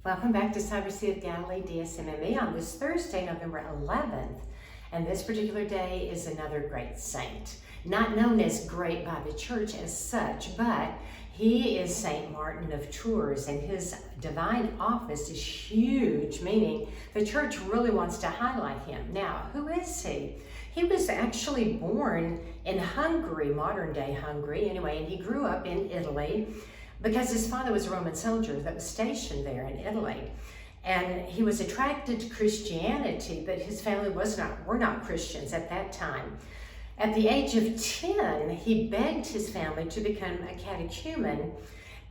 Welcome back to Cyber Sea of Galilee DSMME on this Thursday, November 11th. And this particular day is another great saint. Not known as great by the church as such, but he is Saint Martin of Tours, and his divine office is huge, meaning the church really wants to highlight him. Now, who is he? He was actually born in Hungary, modern day Hungary anyway, and he grew up in Italy because his father was a Roman soldier that was stationed there in Italy. And he was attracted to Christianity, but his family were not Christians at that time. At the age of 10, he begged his family to become a catechumen.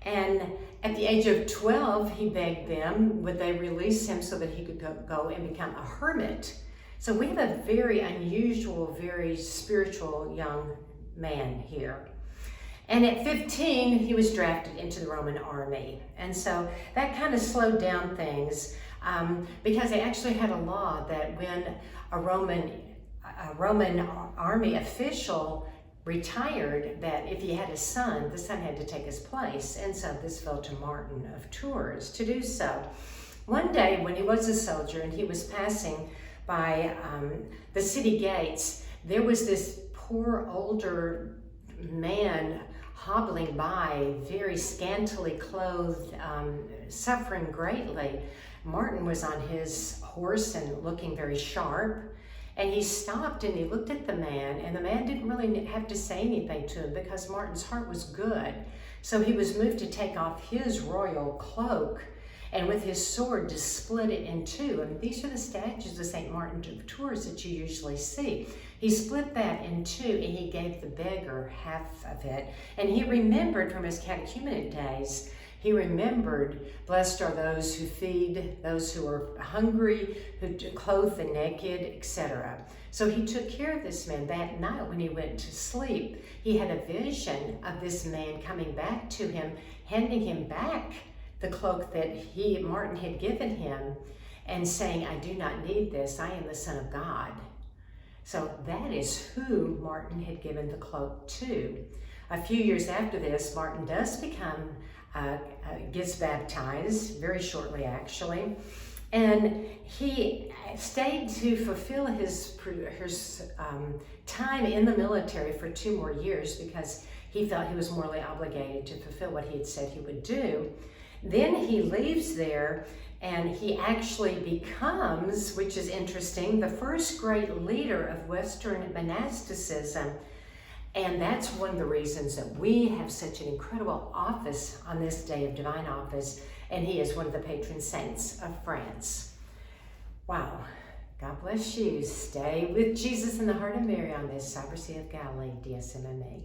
And at the age of 12, he begged them, would they release him so that he could go and become a hermit. So we have a very unusual, very spiritual young man here. And at 15, he was drafted into the Roman army. And so that kind of slowed down things because they actually had a law that when a Roman army official retired, that if he had a son, the son had to take his place. And so this fell to Martin of Tours to do so. One day when he was a soldier and he was passing by the city gates, there was this poor older man hobbling by, very scantily clothed, suffering greatly. Martin was on his horse and looking very sharp, and he stopped and he looked at the man, and the man didn't really have to say anything to him because Martin's heart was good. So he was moved to take off his royal cloak and with his sword to split it in two. And these are the statues of St. Martin of Tours that you usually see. He split that in two and he gave the beggar half of it. And he remembered from his catechumenate days, he remembered, blessed are those who feed, those who are hungry, who clothe the naked, etc. So he took care of this man. That night when he went to sleep, he had a vision of this man coming back to him, handing him back the cloak that Martin had given him, and saying, I do not need this, I am the Son of God. So that is who Martin had given the cloak to. A few years after this, Martin does gets baptized, very shortly actually, and he stayed to fulfill his time in the military for 2 more years because he felt he was morally obligated to fulfill what he had said he would do. Then he leaves there and he actually becomes, which is interesting, the first great leader of Western monasticism. And that's one of the reasons that we have such an incredible office on this day of divine office. And he is one of the patron saints of France. Wow. God bless you. Stay with Jesus in the heart of Mary on this Cyber Sea of Galilee DSMME.